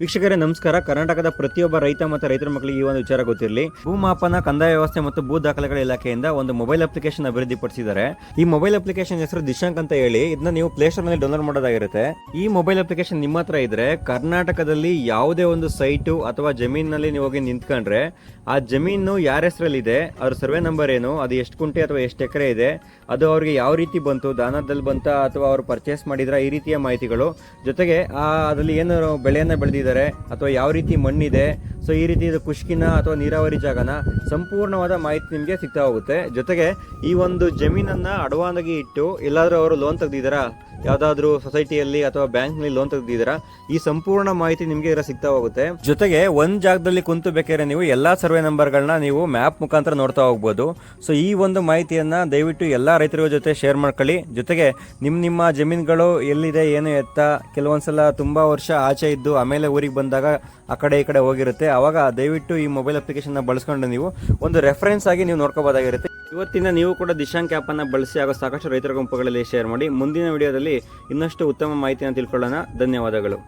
ವೀಕ್ಷಕರೇ ನಮಸ್ಕಾರ. ಕರ್ನಾಟಕದ ಪ್ರತಿಯೊಬ್ಬ ರೈತ ಮತ್ತು ರೈತರ ಮಕ್ಕಳಿಗೆ ಈ ಒಂದು ವಿಚಾರ ಗೊತ್ತಿರಲಿ. ಭೂಮಾಪನ, ಕಂದಾಯ ವ್ಯವಸ್ಥೆ ಮತ್ತು ಭೂ ದಾಖಲೆಗಳ ಇಲಾಖೆಯಿಂದ ಒಂದು ಮೊಬೈಲ್ ಅಪ್ಲಿಕೇಶನ್ ಅಭಿವೃದ್ಧಿಪಡಿಸಿದ್ದಾರೆ. ಈ ಮೊಬೈಲ್ ಅಪ್ಲಿಕೇಶನ್ ಹೆಸರು ದಿಶಾಂಕ್ ಅಂತ ಹೇಳಿ. ಇದನ್ನ ನೀವು ಪ್ಲೇಸ್ಟೋರ್ ನಲ್ಲಿ ಡೌನ್ಲೋಡ್ ಮಾಡೋದಾಗಿರುತ್ತೆ. ಈ ಮೊಬೈಲ್ ಅಪ್ಲಿಕೇಶನ್ ನಿಮ್ಮ ಹತ್ರ ಇದ್ರೆ ಕರ್ನಾಟಕದಲ್ಲಿ ಯಾವುದೇ ಒಂದು ಸೈಟು ಅಥವಾ ಜಮೀನಿನಲ್ಲಿ ನೀವು ಹೋಗಿ ನಿಂತ್ಕೊಂಡ್ರೆ ಆ ಜಮೀನು ಯಾರ ಹೆಸರಲ್ಲಿ ಇದೆ, ಅವ್ರ ಸರ್ವೆ ನಂಬರ್ ಏನು, ಅದು ಎಷ್ಟು ಕುಂಟೆ ಅಥವಾ ಎಷ್ಟು ಎಕರೆ ಇದೆ, ಅದು ಅವ್ರಿಗೆ ಯಾವ ರೀತಿ ಬಂತು, ದಾನದಲ್ಲಿ ಬಂತ ಅಥವಾ ಅವ್ರು ಪರ್ಚೇಸ್ ಮಾಡಿದ್ರ, ಈ ರೀತಿಯ ಮಾಹಿತಿಗಳು ಜೊತೆಗೆ ಅದರಲ್ಲಿ ಏನು ಬೆಳೆಯನ್ನ ಬೆಳೆದಿದ್ದಾರೆ ಅಥವಾ ಯಾವ ರೀತಿ ಮಣ್ಣಿದೆ, ಸೊ ಈ ರೀತಿ ಇದು ಕುಷ್ಕಿನ ಅಥವಾ ನೀರಾವರಿ ಜಾಗನ ಸಂಪೂರ್ಣವಾದ ಮಾಹಿತಿ ನಿಮಗೆ ಸಿಗ್ತಾ ಹೋಗುತ್ತೆ. ಜೊತೆಗೆ ಈ ಒಂದು ಜಮೀನನ್ನ ಅಡವಾನಾಗಿ ಇಟ್ಟು ಎಲ್ಲಾದ್ರೂ ಅವರು ಲೋನ್ ತೆಗೆದಿದ್ದಾರಾ, ಯಾವ್ದಾದ್ರು ಸೊಸೈಟಿಯಲ್ಲಿ ಅಥವಾ ಬ್ಯಾಂಕ್ ನಲ್ಲಿ ಲೋನ್ ತೆಗೆದಿದ್ದೀರಾ, ಈ ಸಂಪೂರ್ಣ ಮಾಹಿತಿ ನಿಮಗೆ ಇದರ ಸಿಗ್ತಾ ಹೋಗುತ್ತೆ. ಜೊತೆಗೆ ಒಂದ್ ಜಾಗದಲ್ಲಿ ಕುಂತು ಬೇಕಾದ್ರೆ ನೀವು ಎಲ್ಲಾ ಸರ್ವೆ ನಂಬರ್ಗಳನ್ನ ನೀವು ಮ್ಯಾಪ್ ಮುಖಾಂತರ ನೋಡ್ತಾ ಹೋಗ್ಬೋದು. ಸೊ ಈ ಒಂದು ಮಾಹಿತಿಯನ್ನ ದಯವಿಟ್ಟು ಎಲ್ಲಾ ರೈತರ ಜೊತೆ ಶೇರ್ ಮಾಡ್ಕೊಳ್ಳಿ. ಜೊತೆಗೆ ನಿಮ್ಮ ಜಮೀನುಗಳು ಎಲ್ಲಿದೆ, ಏನು ಎತ್ತ, ಕೆಲವೊಂದ್ಸಲ ತುಂಬಾ ವರ್ಷ ಆಚೆ ಇದ್ದು ಆಮೇಲೆ ಊರಿಗೆ ಬಂದಾಗ ಆ ಕಡೆ ಈ ಕಡೆ ಹೋಗಿರುತ್ತೆ. ಅವಾಗ ದಯವಿಟ್ಟು ಈ ಮೊಬೈಲ್ ಅಪ್ಲಿಕೇಶನ್ ಬಳಸ್ಕೊಂಡು ನೀವು ಒಂದು ರೆಫರೆನ್ಸ್ ಆಗಿ ನೀವು ನೋಡ್ಕೋಬಹುದಾಗಿರುತ್ತೆ. ಇವತ್ತಿನ ನೀವು ಕೂಡ ದಿಶಾಂಕ್ ಆ್ಯಪ್ ಅನ್ನು ಬಳಸಿ ಹಾಗೂ ಸಾಕಷ್ಟು ರೈತರ ಗುಂಪುಗಳಲ್ಲಿ ಶೇರ್ ಮಾಡಿ. ಮುಂದಿನ ವಿಡಿಯೋದಲ್ಲಿ ಇನ್ನಷ್ಟು ಉತ್ತಮ ಮಾಹಿತಿಯನ್ನು ತಿಳ್ಕೊಳ್ಳೋಣ. ಧನ್ಯವಾದಗಳು.